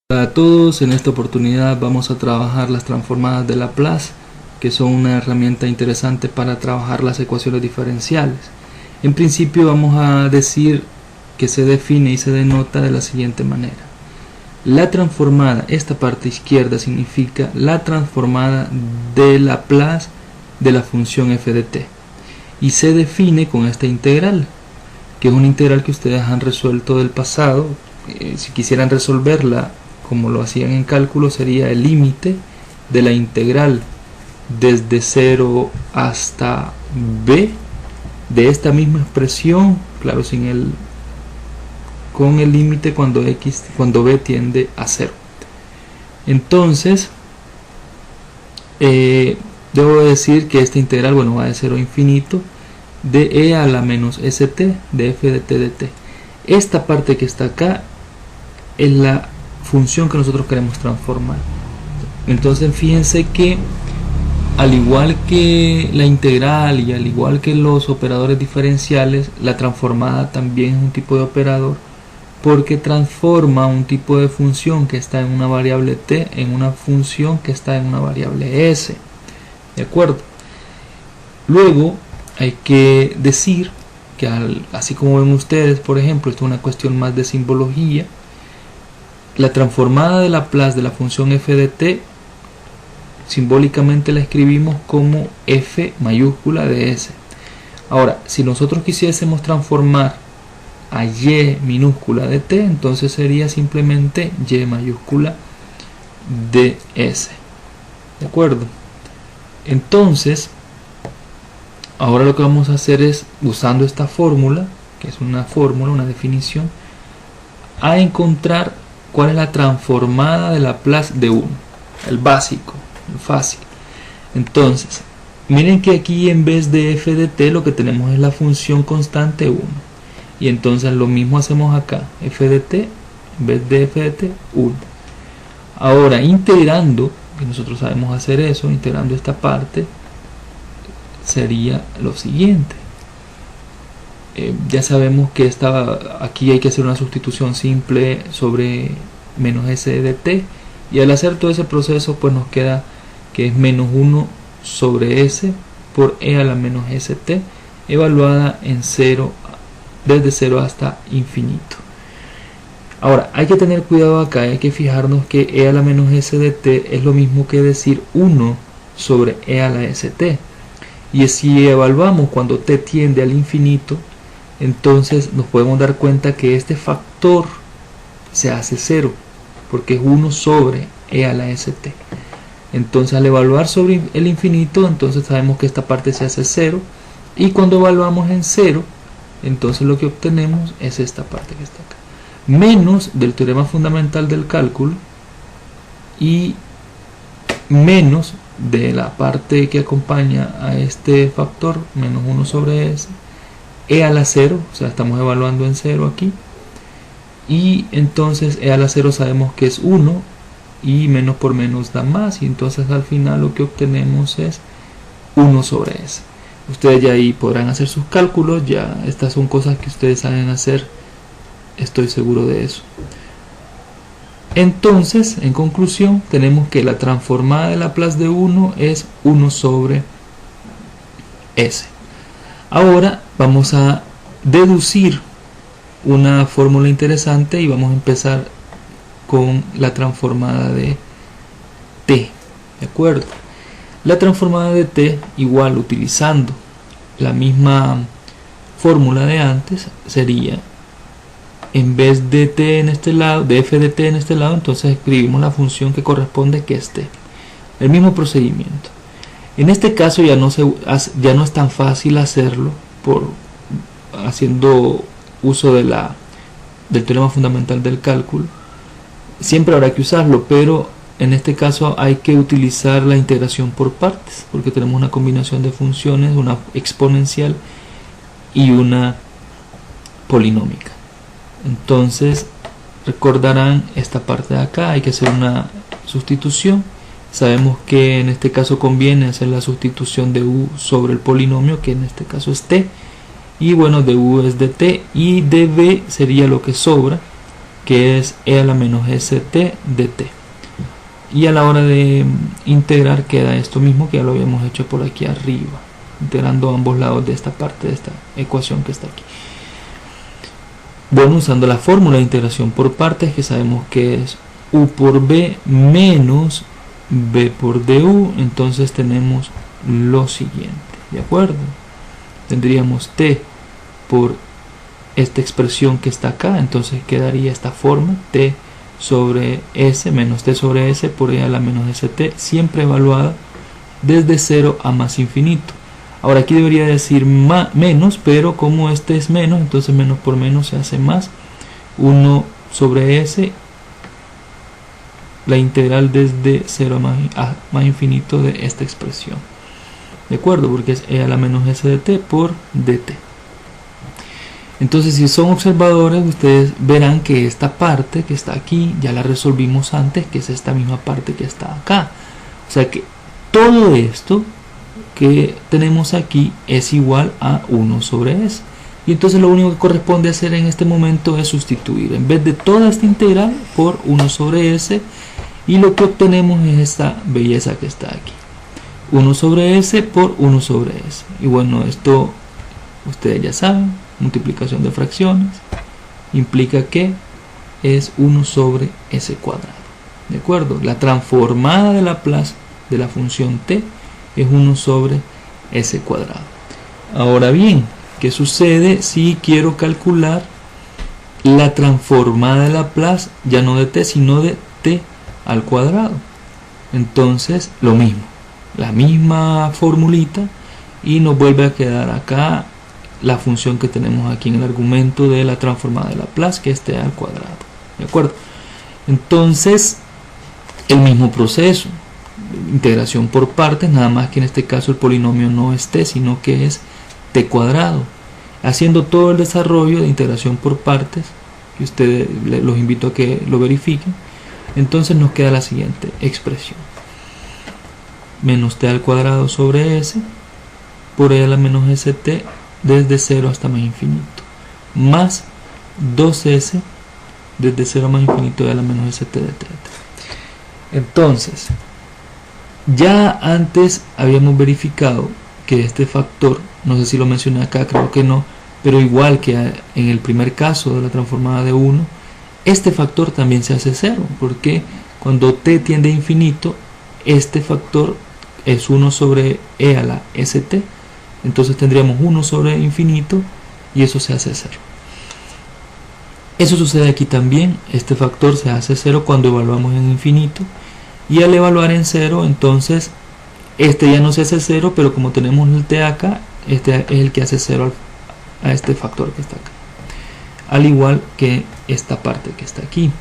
Hola a todos, en esta oportunidad vamos a trabajar las transformadas de Laplace, que son una herramienta interesante para trabajar las ecuaciones diferenciales. En principio vamos a decir que se define y se denota de la siguiente manera. La transformada, esta parte izquierda significa la transformada de Laplace de la función f de t, y se define con esta integral, que es una integral que ustedes han resuelto del pasado. Si quisieran resolverla como lo hacían en cálculo, sería el límite de la integral desde 0 hasta b de esta misma expresión, claro, con el límite cuando b tiende a 0. Entonces debo decir que esta integral, va de 0 a infinito de e a la menos st de f de t de t. Esta parte que está acá es la función que nosotros queremos transformar. Entonces fíjense que al igual que la integral y al igual que los operadores diferenciales, la transformada también es un tipo de operador, porque transforma un tipo de función que está en una variable t en una función que está en una variable s. ¿De acuerdo? Luego hay que decir que así como ven ustedes, por ejemplo, esto es una cuestión más de simbología. La transformada de Laplace de la función f de t, simbólicamente la escribimos como f mayúscula de s. Ahora, si nosotros quisiésemos transformar a y minúscula de t, entonces sería simplemente y mayúscula de s. ¿De acuerdo? Entonces, ahora lo que vamos a hacer es, usando esta fórmula, que es una fórmula, una definición, a encontrar cuál es la transformada de Laplace de 1, el básico, el fácil. Entonces, miren que aquí en vez de f de t lo que tenemos es la función constante 1. Y entonces lo mismo hacemos acá, f de t, en vez de f de t, 1. Ahora, integrando, que nosotros sabemos hacer eso, integrando esta parte, sería lo siguiente. Ya sabemos que aquí hay que hacer una sustitución simple sobre menos s de t, y al hacer todo ese proceso pues nos queda que es menos 1 sobre s por e a la menos st evaluada en 0, desde 0 hasta infinito. Ahora hay que tener cuidado acá, hay que fijarnos que e a la menos s de t es lo mismo que decir 1 sobre e a la st, y si evaluamos cuando t tiende al infinito, entonces nos podemos dar cuenta que este factor se hace 0, porque es 1 sobre e a la st. Entonces al evaluar sobre el infinito, entonces sabemos que esta parte se hace 0, y cuando evaluamos en 0, entonces lo que obtenemos es esta parte que está acá, menos del teorema fundamental del cálculo y menos de la parte que acompaña a este factor, menos 1 sobre s, e a la 0, o sea, estamos evaluando en 0 aquí, y entonces e a la 0 sabemos que es 1, y menos por menos da más, y entonces al final lo que obtenemos es 1 sobre s. Ustedes ya ahí podrán hacer sus cálculos, ya estas son cosas que ustedes saben hacer, estoy seguro de eso. Entonces, en conclusión, tenemos que la transformada de Laplace de 1 es 1 sobre s. Ahora vamos a deducir una fórmula interesante y vamos a empezar con la transformada de t. ¿De acuerdo? La transformada de t, igual utilizando la misma fórmula de antes, sería, en vez de t en este lado, de f de t en este lado, entonces escribimos la función que corresponde, que es t. El mismo procedimiento. En este caso ya no es tan fácil hacerlo haciendo uso del teorema fundamental del cálculo. Siempre habrá que usarlo, pero en este caso hay que utilizar la integración por partes, porque tenemos una combinación de funciones, una exponencial y una polinómica. Entonces recordarán esta parte de acá, hay que hacer una sustitución. Sabemos que en este caso conviene hacer la sustitución de u sobre el polinomio, que en este caso es t, y bueno, de u es de t, y de b sería lo que sobra, que es e a la menos st de t. Y a la hora de integrar queda esto mismo que ya lo habíamos hecho por aquí arriba, integrando ambos lados de esta parte de esta ecuación que está aquí. Bueno, usando la fórmula de integración por partes, que sabemos que es u por b menos b por du, entonces tenemos lo siguiente, ¿de acuerdo? Tendríamos t por esta expresión que está acá, entonces quedaría esta forma, t sobre s menos t sobre s por e a la menos st, siempre evaluada desde 0 a más infinito. Ahora aquí debería decir menos, pero como este es menos, entonces menos por menos se hace más. 1 sobre s, la integral desde 0 a más infinito de esta expresión. ¿De acuerdo? Porque es e a la menos s de t por dt. Entonces, si son observadores, ustedes verán que esta parte que está aquí ya la resolvimos antes, que es esta misma parte que está acá. O sea que todo esto que tenemos aquí es igual a 1 sobre s. Y entonces lo único que corresponde hacer en este momento es sustituir, en vez de toda esta integral, por 1 sobre s, y lo que obtenemos es esta belleza que está aquí. 1 sobre s por 1 sobre s. Y bueno, esto ustedes ya saben, multiplicación de fracciones, implica que es 1 sobre s cuadrado. ¿De acuerdo? La transformada de Laplace de la función t es 1 sobre s cuadrado. Ahora bien, ¿qué sucede si quiero calcular la transformada de Laplace, ya no de t, sino de t al cuadrado? Entonces, lo mismo, la misma formulita, y nos vuelve a quedar acá la función que tenemos aquí en el argumento de la transformada de Laplace, que es t al cuadrado. ¿De acuerdo? Entonces, el mismo proceso, integración por partes, nada más que en este caso el polinomio no es t, sino que es t cuadrado. Haciendo todo el desarrollo de integración por partes, que ustedes los invito a que lo verifiquen, entonces nos queda la siguiente expresión: menos t al cuadrado sobre s por e a la menos st desde 0 hasta más infinito, más 2s desde 0 a más infinito de a la menos st de t. Entonces, ya antes habíamos verificado que este factor, no sé si lo mencioné acá, creo que no, pero igual que en el primer caso de la transformada de 1, este factor también se hace 0, porque cuando t tiende a infinito, este factor es 1 sobre e a la st, entonces tendríamos 1 sobre infinito y eso se hace 0. Eso sucede aquí también, este factor se hace 0 cuando evaluamos en infinito, y al evaluar en 0, entonces este ya no se hace 0, pero como tenemos el t acá, este es el que hace 0 a este factor que está acá, al igual que esta parte que está aquí.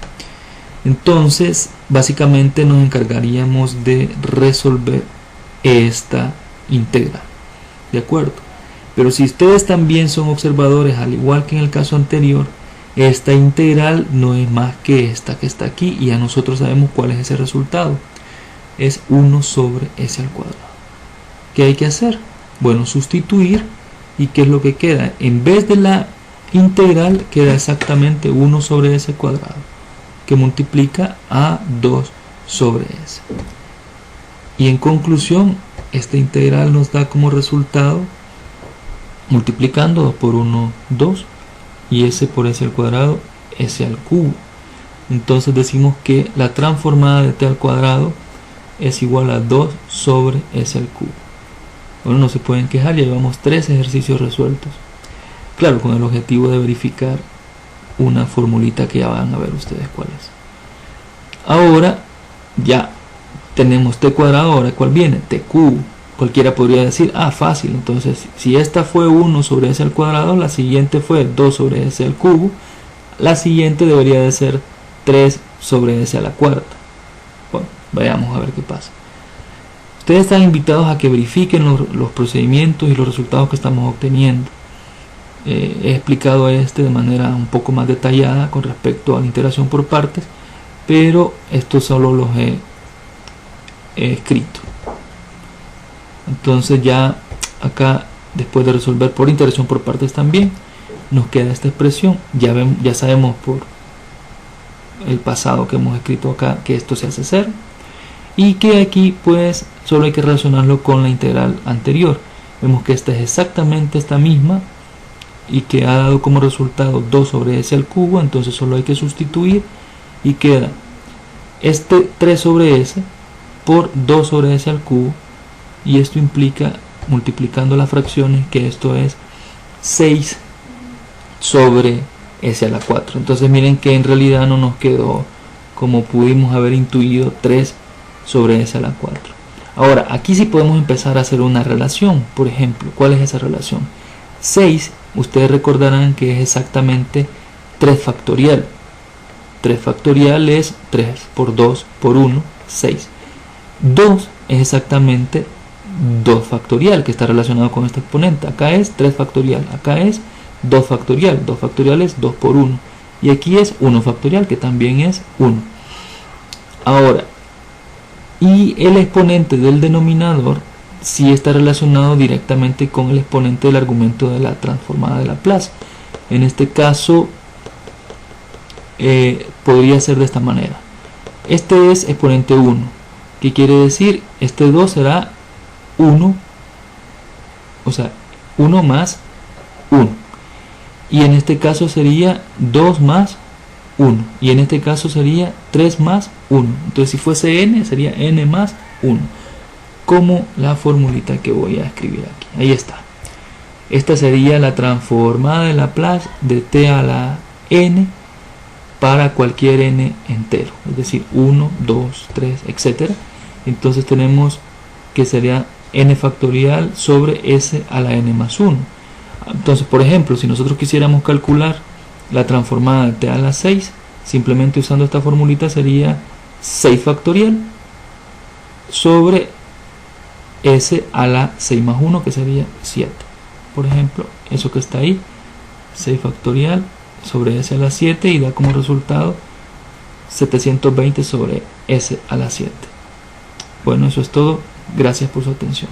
Entonces básicamente nos encargaríamos de resolver esta integral, ¿de acuerdo? Pero si ustedes también son observadores, al igual que en el caso anterior, esta integral no es más que esta que está aquí, y ya nosotros sabemos cuál es ese resultado. Es 1 sobre s al cuadrado. ¿Qué hay que hacer? Bueno, sustituir, y ¿qué es lo que queda? En vez de la integral queda exactamente 1 sobre s cuadrado, que multiplica a 2 sobre s. Y en conclusión, esta integral nos da como resultado, multiplicando 2 por 1, 2, y s por s al cuadrado, s al cubo. Entonces decimos que la transformada de t al cuadrado es igual a 2 sobre s al cubo. Bueno, no se pueden quejar, ya llevamos 3 ejercicios resueltos. Claro, con el objetivo de verificar una formulita que ya van a ver ustedes cuál es. Ahora ya tenemos t cuadrado, ahora ¿cuál viene? T cubo. Cualquiera podría decir, fácil, entonces si esta fue 1 sobre s al cuadrado, la siguiente fue 2 sobre s al cubo, la siguiente debería de ser 3 sobre s a la cuarta. Bueno, vayamos a ver qué pasa. Ustedes están invitados a que verifiquen los procedimientos y los resultados que estamos obteniendo. He explicado de manera un poco más detallada con respecto a la integración por partes, pero estos solo los he escrito. Entonces ya acá, después de resolver por integración por partes también, nos queda esta expresión. Ya sabemos por el pasado que hemos escrito acá, que esto se hace 0, y que aquí pues solo hay que relacionarlo con la integral anterior. Vemos que esta es exactamente esta misma y que ha dado como resultado 2 sobre s al cubo, entonces solo hay que sustituir y queda este 3 sobre s por 2 sobre s al cubo, y esto implica, multiplicando las fracciones, que esto es 6 sobre s a la 4. Entonces miren que en realidad no nos quedó, como pudimos haber intuido, 3 sobre s a la 4. Ahora, aquí sí podemos empezar a hacer una relación. Por ejemplo, ¿cuál es esa relación? 6, ustedes recordarán que es exactamente 3 factorial. 3 factorial es 3 por 2 por 1, 6. 2 es exactamente 2 factorial, que está relacionado con este exponente. Acá es 3 factorial, acá es 2 factorial. 2 factorial es 2 por 1. Y aquí es 1 factorial, que también es 1. Ahora, y el exponente del denominador sí está relacionado directamente con el exponente del argumento de la transformada de Laplace. En este caso podría ser de esta manera. Este es exponente 1, que quiere decir este 2 será 1, o sea 1 más 1, y en este caso sería 2 más 1, y en este caso sería 3 más 1. Entonces si fuese n sería n más 1, como la formulita que voy a escribir aquí. Ahí está. Esta sería la transformada de Laplace de t a la n para cualquier n entero, es decir 1, 2, 3, etc. Entonces tenemos que sería n factorial sobre s a la n más 1. Entonces, por ejemplo, si nosotros quisiéramos calcular la transformada de t a la 6, simplemente usando esta formulita sería 6 factorial sobre s a la 6 más 1, que sería 7. Por ejemplo, eso que está ahí, 6 factorial sobre s a la 7, y da como resultado 720 sobre s a la 7. Bueno, eso es todo. Gracias por su atención.